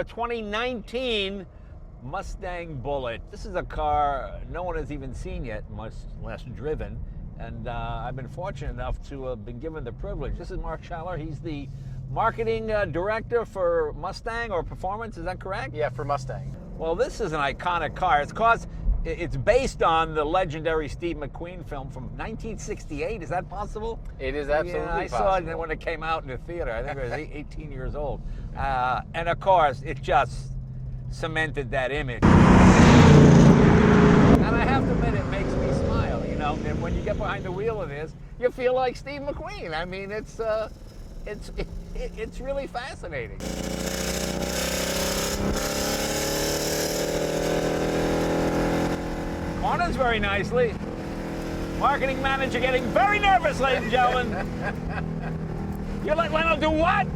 2019 Mustang Bullitt. This is a car no one has even seen yet, much less driven. And I've been fortunate enough to have been given the privilege. This is Mark Schaller. He's the marketing director for Mustang or Performance. Is that correct? Yeah, for Mustang. Well, this is an iconic car. It's based on the legendary Steve McQueen film from 1968. Is that possible? It is absolutely I possible. saw it when it came out in the theater. I think I was 18 years old. And of course, it just cemented that image. And I have to admit, it makes me smile, you know. And when you get behind the wheel of this, you feel like Steve McQueen. I mean, it's really fascinating. Corners very nicely. Marketing manager getting very nervous, ladies and gentlemen. You let Leno do what?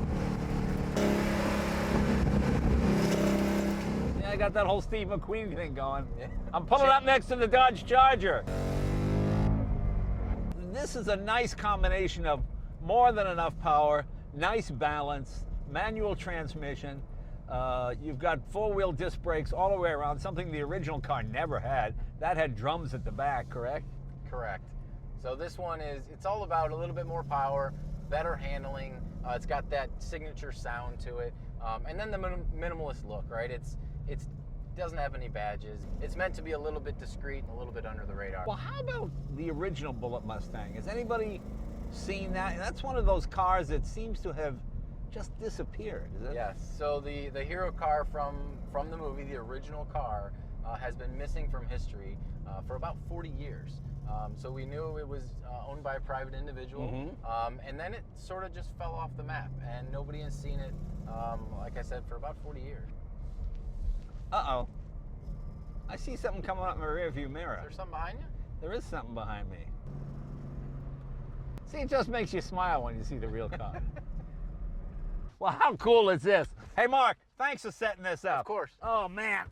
Yeah, I got that whole Steve McQueen thing going. I'm pulling up next to the Dodge Charger. This is a nice combination of more than enough power, nice balance, manual transmission. You've got four-wheel disc brakes all the way around, something the original car never had. That had drums at the back, correct? Correct. So this one it's all about a little bit more power, better handling. It's got that signature sound to it. And then the minimalist look, right? It doesn't have any badges. It's meant to be a little bit discreet and a little bit under the radar. Well, how about the original Bullitt Mustang? Has anybody seen that? That's one of those cars that seems to have just disappeared, is it? Yes. So the hero car from the movie, the original car, has been missing from history for about 40 years. So we knew it was owned by a private individual, and then it sort of just fell off the map, and nobody has seen it, like I said, for about 40 years. Uh-oh. I see something coming up in my rearview mirror. Is there something behind you? There is something behind me. See, it just makes you smile when you see the real car. Well, how cool is this? Hey, Mark, thanks for setting this up. Of course. Oh, man.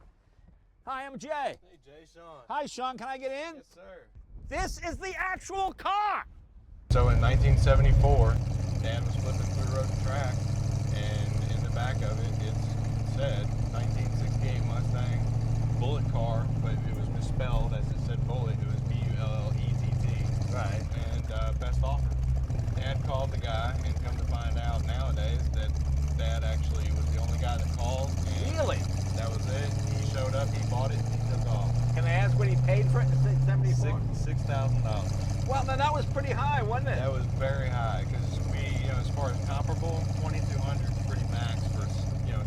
Hi, I'm Jay. Hey, Jay, Sean. Hi, Sean. Can I get in? Yes, sir. This is the actual car. So in 1974, Dad was flipping through road and track, and in the back of it, it said 1968 Mustang Bullitt car, but it was misspelled as it said Bullitt. It was B-U-L-L-E-T-T. Right. And best offer. Dad called the guy, and come to find out nowadays that Dad actually was the only guy that called. And Really? that was it. He showed up, he bought it, he took off. Can I ask what he paid for it in 74? $6,000. Well, then that was pretty high, wasn't it? That was very high, because we, as far as comparable, 2200 is pretty max for,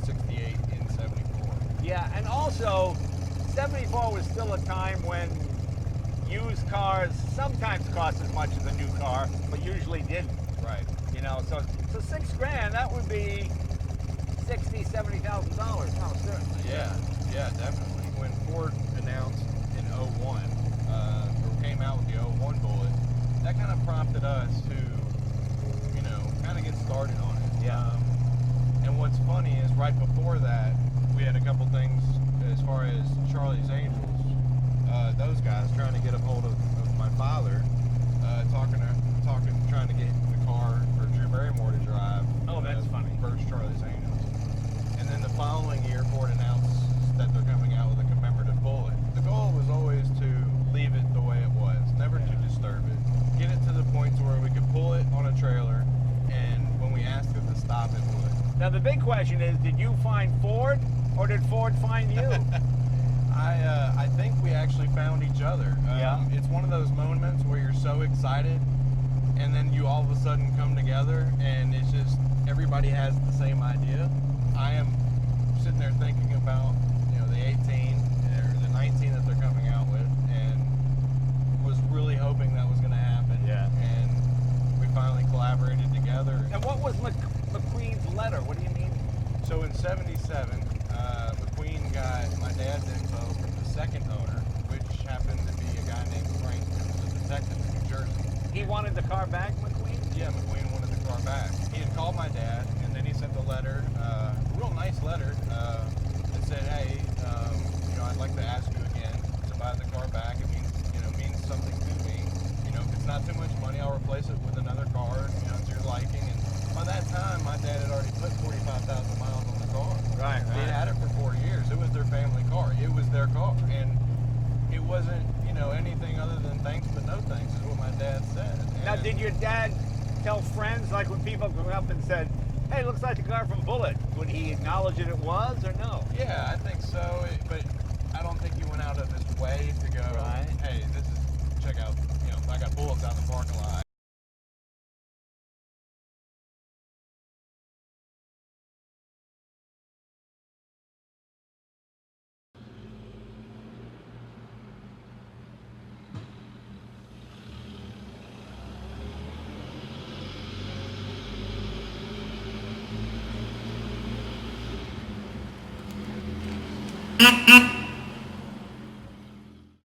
68 in 74. Yeah, and also, 74 was still a time when used cars sometimes cost as much as a new car, but usually didn't. Right. So $6,000, that would be $60,000, $70,000. No, certainly. Yeah, definitely. When Ford announced in 01, or came out with the 01 Bullitt, that kind of prompted us to, kind of get started on it. Yeah. And what's funny is right before that, we had a couple things as far as Charlie's Angels. Those guys trying to get a hold of my father, trying to get the car for Drew Barrymore to drive. Oh, that's funny. First Charlie's Angels. And then the following year, Ford announced that they're coming out with a commemorative Bullitt. The goal was always to leave it the way it was, never to disturb it. Get it to the point to where we could pull it on a trailer, and when we asked it to stop, it would. Now, the big question is, did you find Ford, or did Ford find you? I think we actually found each other. Yeah. It's one of those moments where you're so excited, and then you all of a sudden come together, and it's just everybody has the same idea. I am sitting there thinking about the 18 or the 19 that they're coming out with, and was really hoping that was going to happen. Yeah. And we finally collaborated together. And what was McQueen's letter? What do you mean? So in 77, McQueen got my dad's info from the second owner, which happened to be a guy named Frank, who was a detective in New Jersey. He wanted the car back, McQueen? Yeah, McQueen wanted the car back. He had called my dad, and then he sent a letter, a real nice letter, that said, hey, I'd like to ask you again to buy the car back. It means something to me. If it's not too much money, I'll replace it with another car, to your liking. And by that time, my dad had already put 45,000 miles on the car. Right. He had car. And it wasn't, anything other than thanks but no thanks is what my dad said. Now, And did your dad tell friends, like when people come up and said, hey, looks like the car from Bullitt, would he acknowledge that it was or no? Yeah, I think so. But I don't think he went out of his way to go, Right. hey, check out, I got Bullets out in the parking lot.